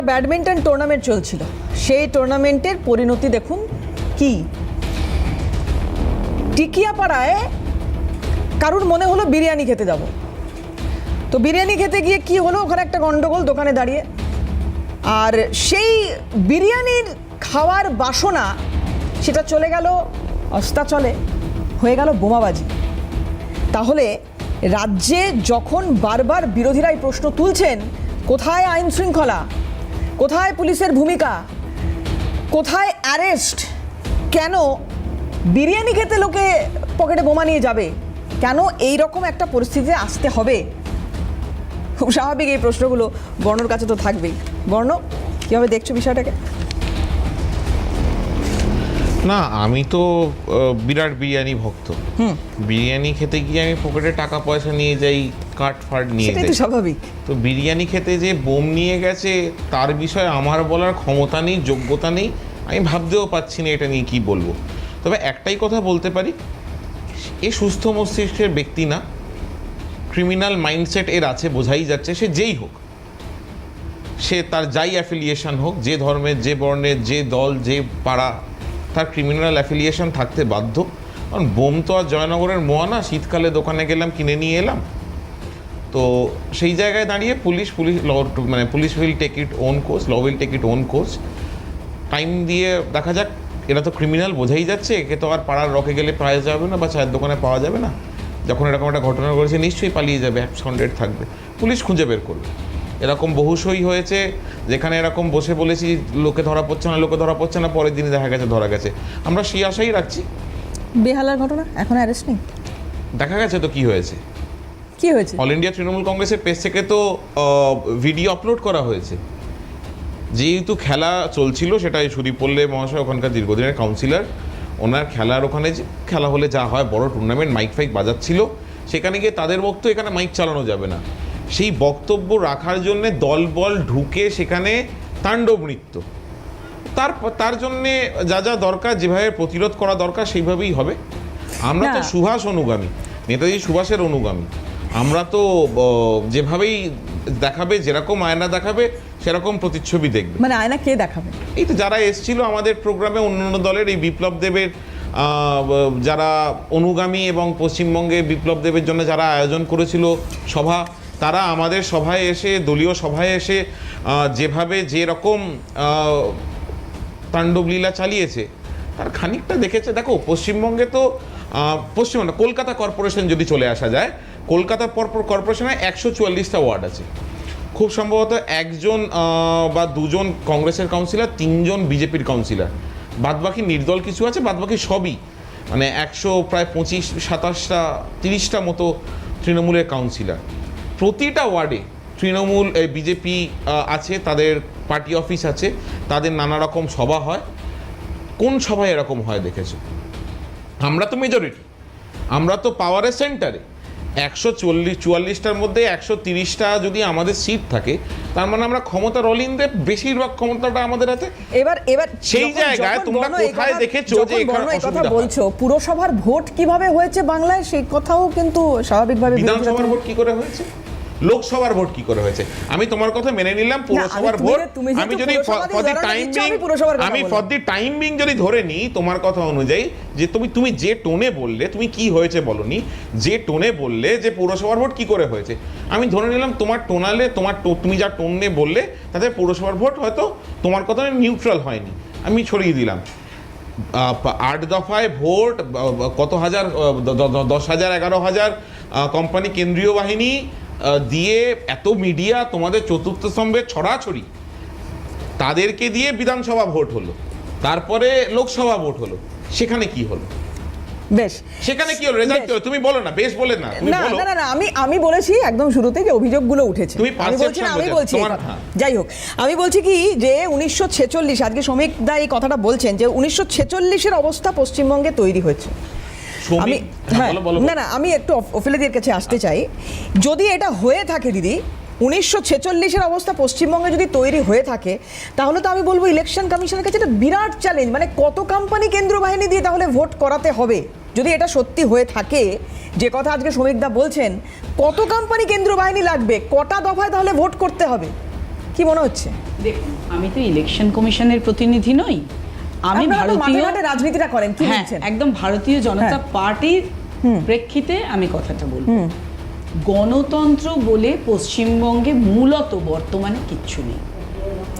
Badminton tournament চলছিল, সেই টুর্নামেন্টের পরিণতি দেখুন কি। টিকিয়াপাড়ায় কারুর মনে হলো বিরিয়ানি খেতে যাব, তো বিরিয়ানি খেতে গিয়ে কি হলো, ওখানে একটা গন্ডগোল দোকানে দাঁড়িয়ে, আর সেই বিরিয়ানির খাওয়ার বাসনা সেটা চলে গেল অস্তাচলে, হয়ে গেল বোমাবাজি। তাহলে রাজ্যে যখন বারবার বিরোধীরাই প্রশ্ন তুলছেন কোথায় আইন শৃঙ্খলা, কোথায় পুলিশের ভূমিকা, কোথায় অ্যারেস্ট, কেন বিরিয়ানি খেতে লোকে পকেটে বোমা নিয়ে যাবে, কেন এই রকম একটা পরিস্থিতিতে আসতে হবে, খুব স্বাভাবিক এই প্রশ্নগুলো বর্ণর কাছে তো থাকবেই। বর্ণ, কীভাবে দেখছো বিষয়টাকে? না, আমি তো বিরাট বিরিয়ানি ভক্ত। বিরিয়ানি খেতে গিয়ে আমি পকেটে টাকা পয়সা নিয়ে যাই, কাঠ ফাট নিয়ে যাই, স্বাভাবিক। তো বিরিয়ানি খেতে যে বোম নিয়ে গেছে তার বিষয়ে আমার বলার ক্ষমতা নেই, যোগ্যতা নেই, আমি ভাবতেও পাচ্ছি না এটা নিয়ে কী বলবো। তবে একটাই কথা বলতে পারি, এ সুস্থ মস্তিষ্কের ব্যক্তি না, ক্রিমিনাল মাইন্ডসেট এর আছে, বোঝাই যাচ্ছে। সে যেই হোক, সে তার যাই অ্যাফিলিয়েশন হোক, যে ধর্মের, যে বর্ণের, যে দল, যে পাড়া, তার ক্রিমিনাল অ্যাফিলিয়েশন থাকতে বাধ্য। কারণ বোম তো আর জয়নগরের মোয়া না, শীতকালে দোকানে গেলাম কিনে নিয়ে এলাম। তো সেই জায়গায় দাঁড়িয়ে police will take it own course, law will take it own course. Time দিয়ে দেখা যাক, এরা তো ক্রিমিনাল বোঝাই যাচ্ছে, একে তো আর পাড়ার রকে গেলে পাওয়া যাবে না বা চায়ের দোকানে পাওয়া যাবে না। যখন এরকম একটা ঘটনা ঘটেছে নিশ্চয়ই পালিয়ে যাবে, অ্যাবসকন্ডেড থাকবে, পুলিশ খুঁজে বের করবে। এরকম বহুশই হয়েছে যেখানে এরকম বসে বলেছি লোকে ধরা পড়ছে না, পরের দিনই দেখা গেছে ধরা গেছে। আমরা সেই আশাই রাখছি। বেহালার ঘটনা এখন অ্যারেস্ট নেই, দেখা গেছে তো কি হয়েছে। অল ইন্ডিয়া তৃণমূল কংগ্রেসের পেজ থেকে তো ভিডিও আপলোড করা হয়েছে। যেহেতু খেলা চলছিল, সেটা সুদীপ পল্লে মহাশয় ওখানকার দীর্ঘদিনের কাউন্সিলর, ওনার খেলার ওখানে যে খেলা হলে যা হয় বড় টুর্নামেন্ট, মাইক ফাইক বাজাচ্ছিল, সেখানে গিয়ে তাদের বক্তব্য এখানে মাইক চালানো যাবে না, সেই বক্তব্য রাখার জন্যে দলবল ঢুকে সেখানে তাণ্ডব নৃত্য। তার জন্যে যা যা দরকার, যেভাবে প্রতিরোধ করা দরকার সেইভাবেই হবে। আমরা তো সুভাষ অনুগামী, নেতাজি সুভাষের অনুগামী। আমরা তো যেভাবেই দেখাবে, যেরকম আয়না দেখাবে সেরকম প্রতিচ্ছবি দেখবে। মানে আয়না কে দেখাবে? এই তো যারা এসেছিল আমাদের প্রোগ্রামে অন্যান্য দলের, এই বিপ্লব দেবের যারা অনুগামী এবং পশ্চিমবঙ্গে বিপ্লব দেবের জন্য যারা আয়োজন করেছিল সভা, তারা আমাদের সভায় এসে, দলীয় সভায় এসে যেভাবে যেরকম তাণ্ডবলীলা চালিয়েছে তার খানিকটা দেখেছে। দেখো, পশ্চিমবঙ্গে তো কলকাতা কর্পোরেশন যদি চলে আসা যায়, কলকাতা কর্পোরেশনে 144টা ওয়ার্ড আছে। খুব সম্ভবত একজন বা দুজন কংগ্রেসের কাউন্সিলর, 3জন বিজেপির কাউন্সিলর, বাদবাকি নির্দল কিছু আছে, বাদবাকি সবই মানে 125-27-30টা মতো তৃণমূলের কাউন্সিলর। প্রতিটা ওয়ার্ডে তৃণমূল, বিজেপি আছে, তাদের পার্টি অফিস আছে, তাদের নানা রকম সভা হয়। কোন সভায় এরকম হয় দেখেছো? আমরা তো মেজরিটি, আমরা তো পাওয়ারের সেন্টারে। 144টার মধ্যে 130টা যদি আমাদের সিট থাকে, তার মানে আমরা ক্ষমতার অলিন্দে বেশিরভাগ ক্ষমতাটা আমাদের হাতে। এবার সেই জায়গায় তোমরা কোথায় দেখেছো যে এখানে কথা বলছো পুরসভার ভোট কিভাবে হয়েছে বাংলায়, সেই কথাও কিন্তু স্বাভাবিকভাবে। বিধানসভার ভোট কি করে হয়েছে, লোকসভার ভোট কি করে হয়েছে, আমি তোমার কথা মেনে নিলাম। পুরসভার ভোট আমি যদি ফর দি টাইম বিং যদি ধরে নিই তোমার কথা অনুযায়ী, যে তুমি যে টোনে বললে, তুমি কি হয়েছে বলনি, যে টোনে বললে যে পৌরসভার ভোট কি করে হয়েছে, আমি ধরে নিলাম তোমার টোনালে, তুমি যা টোনে বললে তাতে পৌরসভার ভোট হয়তো তোমার কথা নিউট্রাল হয়নি, আমি ছড়িয়ে দিলাম। 8 দফায় ভোট, কত হাজার, 10,000 11,000 কোম্পানি, কেন্দ্রীয় বাহিনী দিয়ে, এত মিডিয়া, তোমাদের চতুর্থ স্তম্ভের ছড়াছড়ি, তাদেরকে দিয়ে বিধানসভা ভোট হলো, তারপরে লোকসভা ভোট হলো, সেখানে কি হলো? বেশ, সেখানে কি হলো, রেজাল্ট কি হলো? তুমি বলো না, বেশ বলে না, তুমি বলো। না, আমি বলেছি একদম শুরুতে যে অভিযোগগুলো উঠেছে, আমি বলছি যাই হোক, আমি বলছি কি যে 1946, আজকে শ্রমিক দা এই কথাটা বলছেন যে 1946-এর অবস্থা পশ্চিমবঙ্গে তৈরি হয়েছে। আমি একটু ওফেলেদের কাছে আসতে চাই। যদি এটা হয়ে থাকে দিদি, 1946-এর অবস্থা পশ্চিমবঙ্গে যদি তৈরি হয়ে থাকে, তাহলে তো আমি বলবো ইলেকশন কমিশনের কাছে এটা বিরাট চ্যালেঞ্জ। মানে কত কোম্পানি কেন্দ্র বাহিনী দিয়ে তাহলে ভোট করাতে হবে যদি এটা সত্যি হয়ে থাকে, যে কথা আজকে শ্রমিকদা বলছেন, কত কোম্পানি কেন্দ্র বাহিনী লাগবে, কটা দফায় তাহলে ভোট করতে হবে? কি কি মনে হচ্ছে? দেখুন, আমি তো ইলেকশন কমিশনের প্রতিনিধি নই, আমি আপনারা তো মাঠে ভারতীয়, ঘাটে রাজনীতিটা করেন, কি হ্যাঁ বলছেন? একদম ভারতীয় জনতা হ্যাঁ। পার্টির প্রেক্ষিতে আমি কথাটা বলবো। গণতন্ত্র বলে পশ্চিমবঙ্গে মূলত বর্তমানে কিচ্ছু নেই,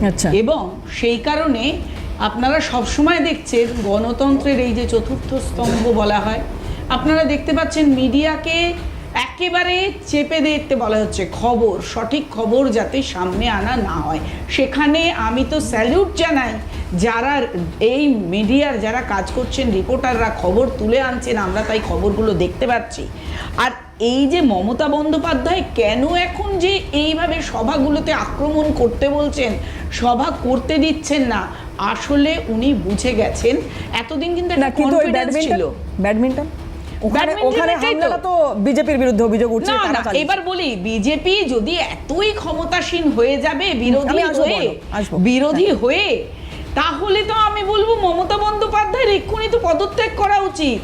আচ্ছা, এবং সেই কারণে আপনারা সবসময় দেখছেন গণতন্ত্রের এই যে চতুর্থ স্তম্ভ বলা হয়, আপনারা দেখতে পাচ্ছেন মিডিয়াকে একেবারে চেপে দেখতে বলা হচ্ছে, খবর, সঠিক খবর যাতে সামনে আনা না হয়। সেখানে আমি তো স্যালিউট জানাই যারা এই মিডিয়ার যারা কাজ করছেন, রিপোর্টাররা খবর তুলে আনছেন, আমরা তাই খবরগুলো দেখতে পাচ্ছি। আর এই যে মমতা বন্দ্যোপাধ্যায় কেন এখন যে এইভাবে সভাগুলোতে আক্রমণ করতে বলছেন, সভা করতে দিচ্ছেন না, আসলে উনি বুঝে গেছেন। এতদিন কিন্তু না একটা কিন্তু ওই কনফিডেন্স ছিল। ব্যাডমিন্টন ওখানে ব্যাডমিন্টনেরটাই তো। হামলাটা তো বিজেপির বিরুদ্ধে অভিযোগ উঠছে, না তারা না, চালিয়েছে। এবার বলি, বিজেপি যদি এতই ক্ষমতাসীন হয়ে যাবে বিরোধী আমি আসবো, হয়ে, বলো, আসবো। বিরোধী হয়ে, তাহলে তো আমি বলবো মমতা বন্দ্যোপাধ্যায়ের এক্ষুনি তো পদত্যাগ করা উচিত।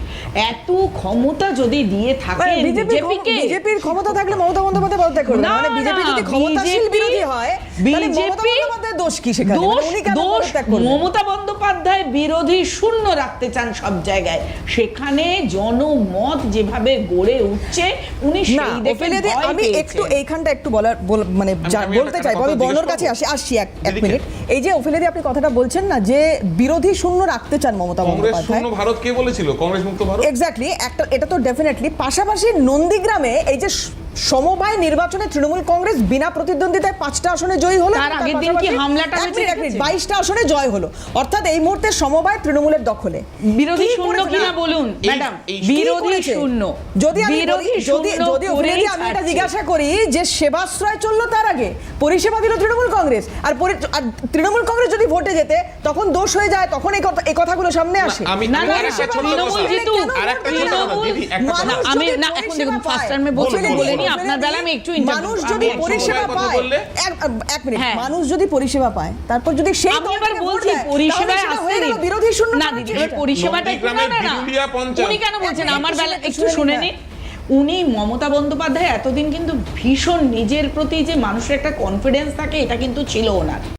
এত ক্ষমতা যদি দিয়ে থাকে বিজেপিকে, বিজেপির ক্ষমতা থাকলে মমতা বন্দ্যোপাধ্যায় পদত্যাগ করবে না? না, মানে বিজেপি না, যদি ক্ষমতাশীল BJP বিরোধী হয় তাহলে মমতা বন্দ্যোপাধ্যায়ের দোষ কি সেখানে? মানে উনি কেন দোষ পদত্যাগ করবেন? মমতা বন্দ্যোপাধ্যায় বিরোধী শূন্য রাখতে চান সব জায়গায়। সেখানে জনমত যেভাবে গড়ে উঠছে, উনি না, সেই দেখে ওফেলিয়াদি, ভয় আমি একটু পেয়েছেন। এইখানটা একটু মানে আমি বলতে একটা চাইবো, কথা আমি বর্ণর জিজ্ঞেস কাছে করবো। আসছি এক দিদিকে। মিনিট। এই যে ওফেলিয়াদি আপনি কথাটা বলছেন না যে বিরোধী শূন্য রাখতে চান মমতা কংগ্রেস বন্দ্যোপাধ্যায়, শূন্য ভারত কে বলেছিল? কংগ্রেস মুক্ত ভারত। এক্স্যাক্টলি, একটা এটা তো ডেফিনেটলি। পাশাপাশি নন্দীগ্রামে এই যে সমবায় নির্বাচনে তৃণমূল কংগ্রেস বিনা প্রতিদ্বন্দ্বিতায় 5টা আসনে জয়ী হলো, তার আগের দিন কি হামলাটা হয়েছে? 22টা আসনে জয় হলো, অর্থাৎ এই মুহূর্তে সমবায় তৃণমূলের দখলে। বিরোধী কি শূন্য করেছে? কিনা না, বলুন এই- ম্যাডাম, এই- বিরোধী করেছে? শূন্য। যদি আমি বিরোধী বলি- যদি শূন্য যদি করেই ওফেলিয়াদি আমি এটা ছাড়ছে। জিজ্ঞাসা করি যে সেবাশ্রয় চললো তার আগে, পরিষেবা দিল তৃণমূল কংগ্রেস, আর আর তৃণমূল কংগ্রেস যদি ভোটে যেতে তখন দোষ হয়ে যায়, তখন এই কথাগুলো সামনে আসে। আমি না, না, আরেকটা না, ছোট্ট তৃণমূল কথা। জিতুক, আরেকটা ছোট্ট কথা, তৃণমূল- দিদি, একটা কথা। না, মানুষ আমি যদি না, এখন পরিষেবা দেখুন, ফার্স্ট পায়, টার্মে বলতে বলুন, বলিনি, বলুন, আপনার বেলা আমি একটু মানুষ যদি পরিষেবা কথা পায়, বললে? এক মিনিট, হ্যাঁ। মানুষ যদি পরিষেবা পায়, তারপর যদি সেই আমি এবার দলটাকে ভোট বলছি দেয়, পরিষেবায় তাহলে সেটা হয়ে আসতে গেল দিন। বিরোধী শূন্য না করার দিদি, চেষ্টা। এবার পরিষেবাটা একটু, না না নন্দীগ্রামের না, বিরুলিয়া পঞ্চায়েত। উনি কেন বলছেন? এক আমার মিনিট, বেলা একটু একটু শুনে শুনে নিন, নিন। উনি মমতা বন্দ্যোপাধ্যায় এতদিন কিন্তু ভীষণ নিজের প্রতি যে মানুষের একটা কনফিডেন্স থাকে, এটা কিন্তু ছিল ওনার।